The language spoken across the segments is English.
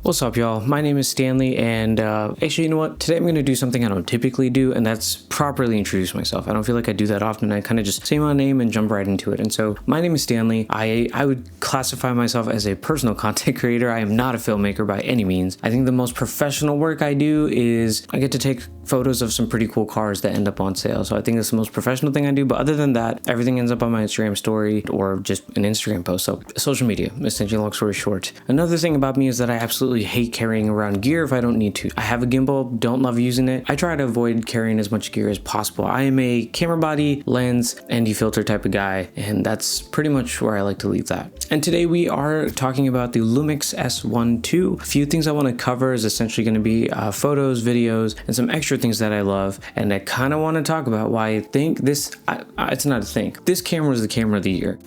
What's up, y'all? My name is Stanley, and actually, you know what? Today I'm going to do something I don't typically do, and that's properly introduce myself. I don't feel like I do that often. I kind of just say my name and jump right into it. And so, my name is Stanley. I would classify myself as a personal content creator. I am not a filmmaker by any means. I think the most professional work I do is I get to take photos of some pretty cool cars that end up on sale. So I think that's the most professional thing I do. But other than that, everything ends up on my Instagram story or just an Instagram post. So social media, essentially, long story short. Another thing about me is that I absolutely hate carrying around gear if I don't need to. I have a gimbal, don't love using it. I try to avoid carrying as much gear as possible. I am a camera body, lens, and defilter type of guy, and that's pretty much where I like to leave that. And today we are talking about the Lumix S1II. A few things I want to cover is essentially going to be photos, videos, and some extra things that I love. And I kind of want to talk about why I think this, it's not a thing. This camera is the camera of the year.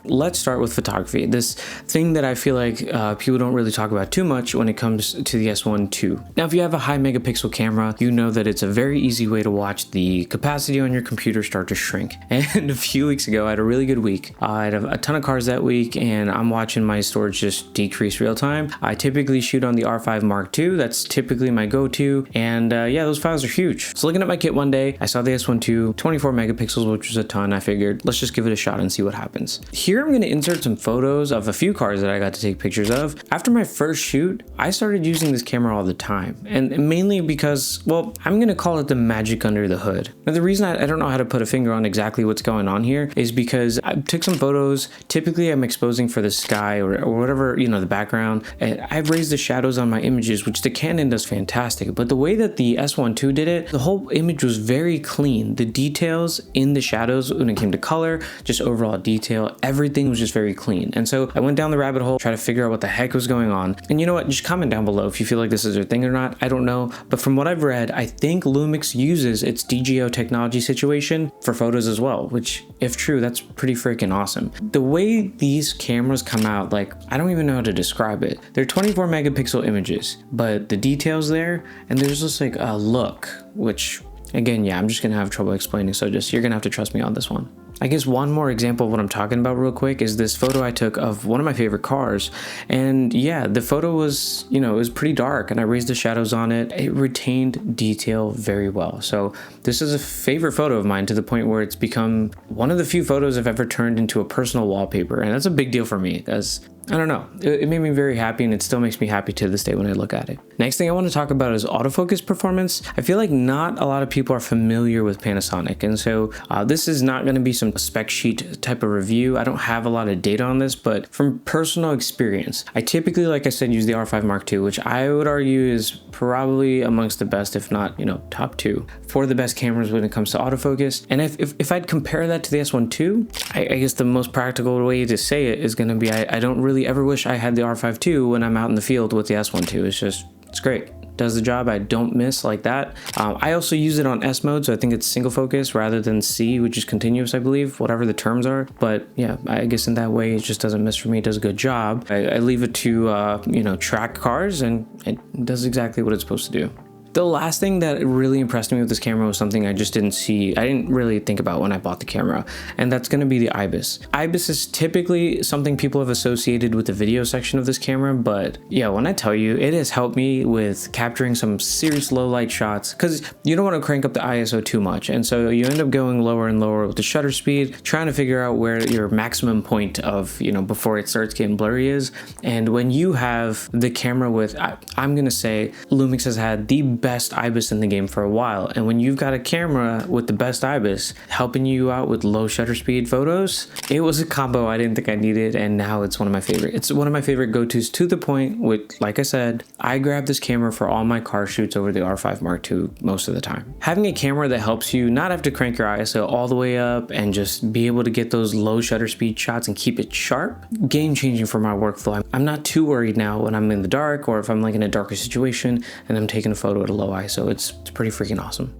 Let's start with photography. This thing that I feel like people don't really talk about too much when it comes to the S1II. Now, if you have a high megapixel camera, you know that it's a very easy way to watch the capacity on your computer start to shrink. And a few weeks ago, I had a really good week. I had a ton of cars that week, and I'm watching my storage just decrease real time. I typically shoot on the R5 Mark II. That's typically my go-to. And yeah, those files are huge. So looking at my kit one day, I saw the S1II, 24 megapixels, which was a ton. I figured, let's just give it a shot and see what happens. Here I'm going to insert some photos of a few cars that I got to take pictures of. After my first shoot, I started using this camera all the time, and mainly because, well, I'm going to call it the magic under the hood. Now, the reason I don't know how to put a finger on exactly what's going on here is because I took some photos. Typically, I'm exposing for the sky or whatever, you know, the background, and I've raised the shadows on my images, which the Canon does fantastic. But the way that the S1II did it, the whole image was very clean. The details in the shadows when it came to color, just overall detail, everything was just very clean. And so I went down the rabbit hole, try to figure out what the heck was going on. And you know what? Just comment down below if you feel like this is your thing or not. I don't know. But from what I've read, I think Lumix uses its DGO technology situation for photos as well, which if true, that's pretty freaking awesome. The way these cameras come out, like, I don't even know how to describe it. They're 24 megapixel images, but the details there, and there's just like a look, which again, yeah, I'm just gonna have trouble explaining. So just, you're gonna have to trust me on this one. I guess one more example of what I'm talking about real quick is this photo I took of one of my favorite cars. And yeah, the photo was, you know, it was pretty dark and I raised the shadows on it. It retained detail very well. So this is a favorite photo of mine to the point where it's become one of the few photos I've ever turned into a personal wallpaper. And that's a big deal for me because I don't know, it made me very happy, and it still makes me happy to this day when I look at it. Next thing I want to talk about is autofocus performance. I feel like not a lot of people are familiar with Panasonic, and so this is not going to be some spec sheet type of review. I don't have a lot of data on this, but from personal experience, I typically, like I said, use the R5 Mark II, which I would argue is probably amongst the best, if not, you know, top two for the best cameras when it comes to autofocus. And if I'd compare that to the S1II, I guess the most practical way to say it is going to be I don't really ever wish I had the R5 II when I'm out in the field with the S1II. It's great. Does the job. I don't miss like that. I also use it on S mode, so I think it's single focus rather than C, which is continuous, I believe, whatever the terms are. But yeah, I guess in that way, it just doesn't miss for me. It does a good job. I leave it to, you know, track cars, and it does exactly what it's supposed to do. The last thing that really impressed me with this camera was something I just didn't see. I didn't really think about when I bought the camera, and that's going to be the IBIS. IBIS is typically something people have associated with the video section of this camera, but yeah, when I tell you, it has helped me with capturing some serious low light shots because you don't want to crank up the ISO too much, and so you end up going lower and lower with the shutter speed, trying to figure out where your maximum point of, you know, before it starts getting blurry is. And when you have the camera with, I'm going to say Lumix has had the best IBIS in the game for a while, and when you've got a camera with the best IBIS helping you out with low shutter speed photos, it was a combo I didn't think I needed, and now it's one of my favorite. It's one of my favorite go-tos to the point with, like I said, I grab this camera for all my car shoots over the R5 Mark II most of the time. Having a camera that helps you not have to crank your ISO all the way up and just be able to get those low shutter speed shots and keep it sharp, game changing for my workflow. I'm not too worried now when I'm in the dark or if I'm like in a darker situation and I'm taking a photo at a low ISO. It's pretty freaking awesome.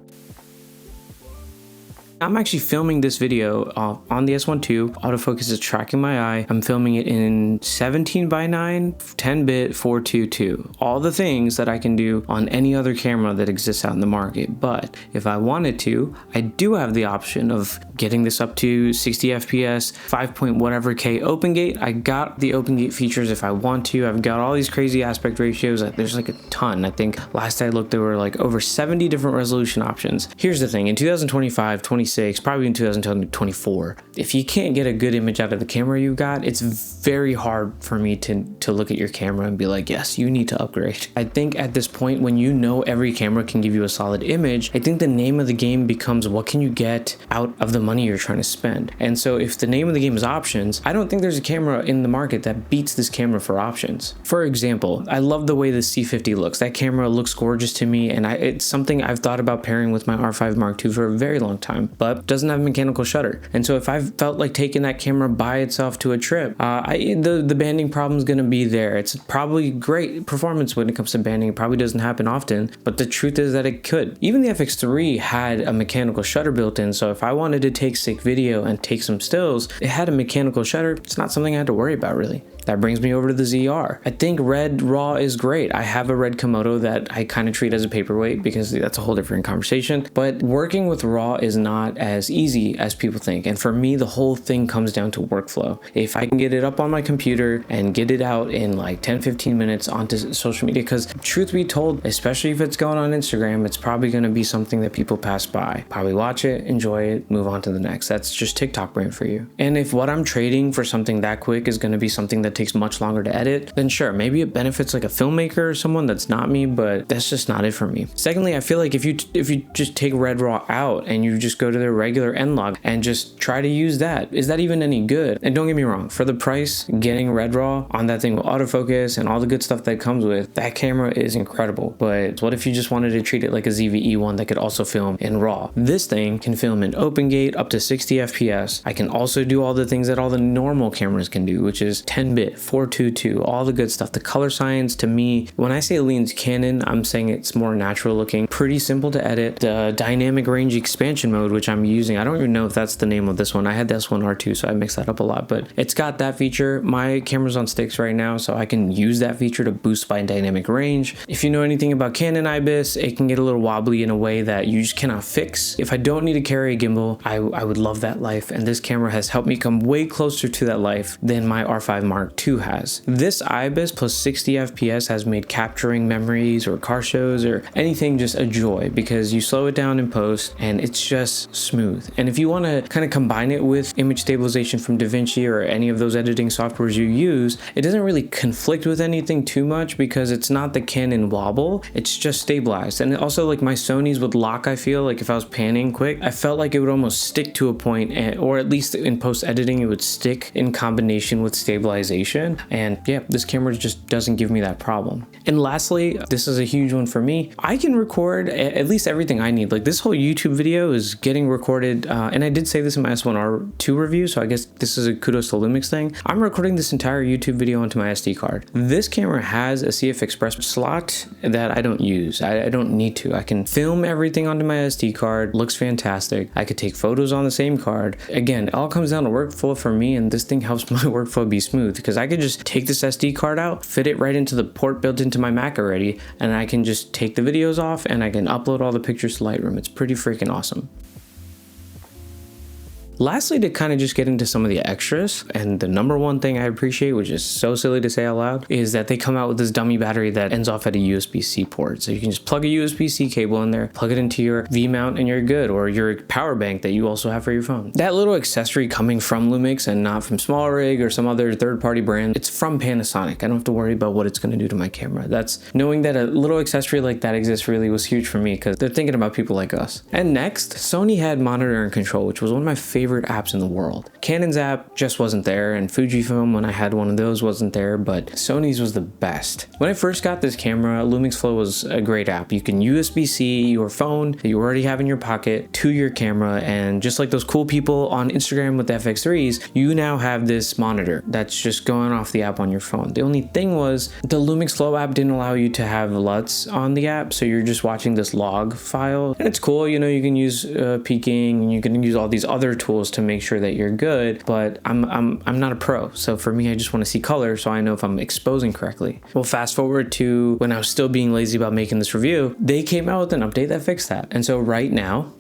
I'm actually filming this video on the S1II. Autofocus is tracking my eye. I'm filming it in 17:9, 10-bit, 422. All the things that I can do on any other camera that exists out in the market. But if I wanted to, I do have the option of getting this up to 60 FPS, 5 point whatever K open gate. I got the open gate features if I want to. I've got all these crazy aspect ratios. There's like a ton. I think last I looked, there were like over 70 different resolution options. Here's the thing, in 2025, 26, probably in 2024, if you can't get a good image out of the camera you got, it's very hard for me to look at your camera and be like, yes, you need to upgrade. I think at this point, when you know every camera can give you a solid image, I think the name of the game becomes what can you get out of the money you're trying to spend. And so if the name of the game is options, I don't think there's a camera in the market that beats this camera for options. For example, I love the way the C50 looks. That camera looks gorgeous to me, and it's something I've thought about pairing with my R5 Mark II for a very long time, but doesn't have mechanical shutter. And so if I felt like taking that camera by itself to a trip, the banding problem is going to be there. It's probably great performance when it comes to banding. It probably doesn't happen often, but the truth is that it could. Even the FX3 had a mechanical shutter built in, so if I wanted to take sick video and take some stills, it had a mechanical shutter. It's not something I had to worry about really. That brings me over to the ZR. I think red raw is great. I have a red Komodo that I kind of treat as a paperweight because that's a whole different conversation. But working with raw is not as easy as people think. And for me, the whole thing comes down to workflow. If I can get it up on my computer and get it out in like 10-15 minutes onto social media, because truth be told, especially if it's going on Instagram, it's probably going to be something that people pass by. Probably watch it, enjoy it, move on to the next. That's just TikTok brain for you. And if what I'm trading for something that quick is going to be something that takes much longer to edit, then sure, maybe it benefits like a filmmaker or someone that's not me, but that's just not it for me. Secondly, I feel like if you just take red raw out and you just go to their regular N-Log and just try to use that, is that even any good? And don't get me wrong, for the price, getting red raw on that thing with autofocus and all the good stuff that comes with, that camera is incredible. But what if you just wanted to treat it like a ZV-E one that could also film in raw? This thing can film in open gate up to 60 FPS. I can also do all the things that all the normal cameras can do, which is 10-bit, 422, all the good stuff. The color science, to me, when I say it leans Canon, I'm saying it's more natural looking, pretty simple to edit. The dynamic range expansion mode, which I'm using, I don't even know if that's the name of this one. I had the S1R2, so I mix that up a lot, but it's got that feature. My camera's on sticks right now, so I can use that feature to boost my dynamic range. If you know anything about Canon IBIS, it can get a little wobbly in a way that you just cannot fix. If I don't need to carry a gimbal, I would love that life, and this camera has helped me come way closer to that life than my R5 Mark II has. This IBIS plus 60 FPS has made capturing memories or car shows or anything just a joy, because you slow it down in post and it's just smooth. And if you want to kind of combine it with image stabilization from DaVinci or any of those editing softwares you use, it doesn't really conflict with anything too much because it's not the Canon wobble, it's just stabilized. And also, like, my Sonys would lock, I feel like if I was panning quick, I felt like it would almost stick to a point, or at least in post editing it would stick in combination with stabilization. And yeah, this camera just doesn't give me that problem. And lastly, this is a huge one for me, I can record at least everything I need. Like, this whole YouTube video is getting recorded, and I did say this in my S1R2 review, so I guess this is a kudos to Lumix thing. I'm recording this entire YouTube video onto my SD card. This camera has a CF Express slot that I don't use. I don't need to. I can film everything onto my SD card, looks fantastic. I could take photos on the same card. Again, it all comes down to workflow for me, and this thing helps my workflow be smooth because I could just take this SD card out, fit it right into the port built into my Mac already, and I can just take the videos off and I can upload all the pictures to Lightroom. It's pretty freaking awesome. Lastly, to kind of just get into some of the extras, and the number one thing I appreciate, which is so silly to say out loud, is that they come out with this dummy battery that ends off at a USB-C port. So you can just plug a USB-C cable in there, plug it into your V-mount, and you're good, or your power bank that you also have for your phone. That little accessory coming from Lumix and not from SmallRig or some other third-party brand, it's from Panasonic. I don't have to worry about what it's going to do to my camera. That's knowing that a little accessory like that exists really was huge for me because they're thinking about people like us. And next, Sony had monitor and control, which was one of my favorite favorite apps in the world. Canon's app just wasn't there, and Fujifilm, when I had one of those, wasn't there, but Sony's was the best. When I first got this camera, Lumix Flow was a great app. You can USB-C your phone that you already have in your pocket to your camera, and just like those cool people on Instagram with the FX3s, you now have this monitor that's just going off the app on your phone. The only thing was the Lumix Flow app didn't allow you to have LUTs on the app, so you're just watching this log file, and it's cool. You know, you can use peaking, and you can use all these other tools to make sure that you're good, but I'm not a pro, so for me I just want to see color so I know if I'm exposing correctly. Well, fast forward to when I was still being lazy about making this review, they came out with an update that fixed that, and so right now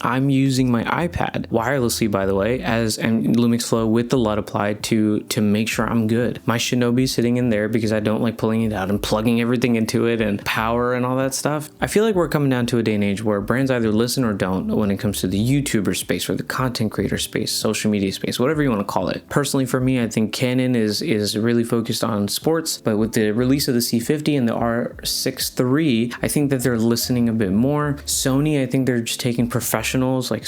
I'm using my iPad wirelessly, by the way, and Lumix Flow with the LUT applied to make sure I'm good. My Shinobi's sitting in there because I don't like pulling it out and plugging everything into it and power and all that stuff. I feel like we're coming down to a day and age where brands either listen or don't when it comes to the YouTuber space or the content creator space, social media space, whatever you want to call it. Personally, for me, I think Canon is really focused on sports, but with the release of the C50 and the R6 III, I think that they're listening a bit more. Sony, I think they're just taking professionals, like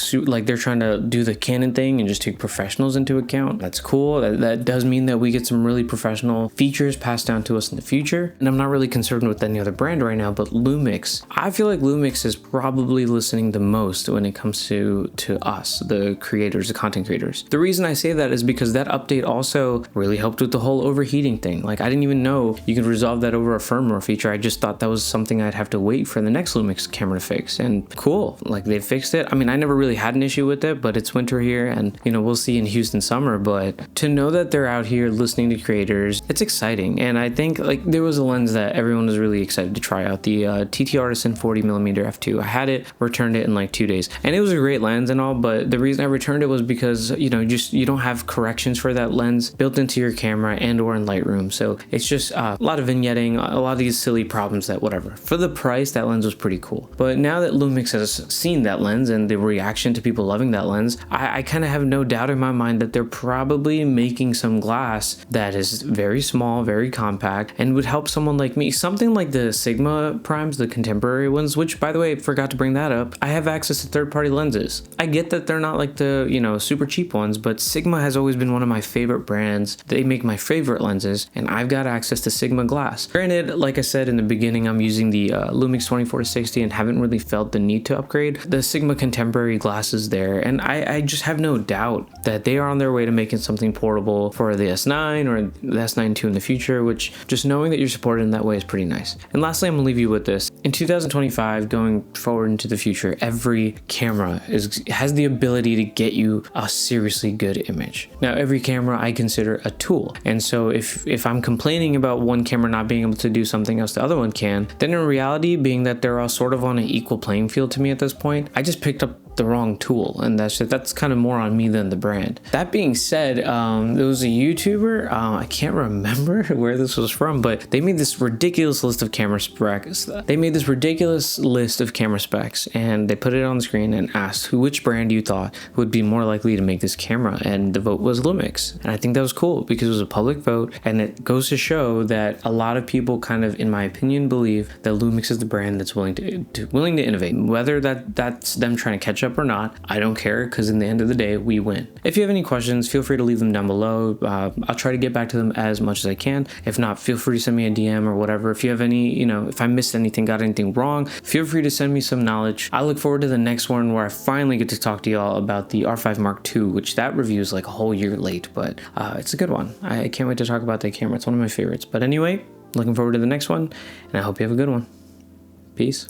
they're trying to do the Canon thing and just take professionals into account. That's cool. That does mean that we get some really professional features passed down to us in the future. And I'm not really concerned with any other brand right now, but Lumix, I feel like Lumix is probably listening the most when it comes to us, the creators, the content creators. The reason I say that is because that update also really helped with the whole overheating thing. Like, I didn't even know you could resolve that over a firmware feature. I just thought that was something I'd have to wait for the next Lumix camera to fix, and cool, like they fixed it. I mean, I never really had an issue with it, but it's winter here, and you know, we'll see in Houston summer, but to know that they're out here listening to creators, it's exciting. And I think like there was a lens that everyone was really excited to try out, the TT Artisan 40mm f2. I had it, returned it in like 2 days, and it was a great lens and all, but the reason I returned it was because, you know, you don't have corrections for that lens built into your camera and or in Lightroom, so it's just a lot of vignetting, a lot of these silly problems that whatever. For the price, that lens was pretty cool. But now that Lumix has seen that lens and the reaction to people loving that lens, I kind of have no doubt in my mind that they're probably making some glass that is very small, very compact, and would help someone like me. Something like the Sigma primes, the contemporary ones, which by the way, forgot to bring that up. I have access to third-party lenses. I get that they're not like the, you know, super cheap ones, but Sigma has always been one of my favorite brands. They make my favorite lenses, and I've got access to Sigma glass. Granted, like I said in the beginning, I'm using the Lumix 24-60 and haven't really felt the need to upgrade. The Sigma contemporary glasses there, and I just have no doubt that they are on their way to making something portable for the S9 or the S1II in the future, which just knowing that you're supported in that way is pretty nice. And lastly, I'm gonna leave you with this. In 2025, going forward into the future, every camera has the ability to get you a seriously good image. Now, every camera I consider a tool, and so if I'm complaining about one camera not being able to do something else the other one can, then in reality, being that they're all sort of on an equal playing field to me at this point, I just picked up the wrong tool, and that's kind of more on me than the brand. That being said, there was a YouTuber, I can't remember where this was from, but they made this ridiculous list of camera specs. And they put it on the screen and asked which brand you thought would be more likely to make this camera, and the vote was Lumix. And I think that was cool because it was a public vote, and it goes to show that a lot of people kind of, in my opinion, believe that Lumix is the brand that's willing to innovate. Whether that's them trying to catch up or not, I don't care, because in the end of the day, we win. If you have any questions, feel free to leave them down below. I'll try to get back to them as much as I can. If not, feel free to send me a DM or whatever. If you have any, you know, if I missed anything, got anything wrong, feel free to send me some knowledge. I look forward to the next one where I finally get to talk to y'all about the R5 Mark II, which that review is like a whole year late, but it's a good one. I can't wait to talk about that camera. It's one of my favorites. But anyway, looking forward to the next one, and I hope you have a good one. Peace.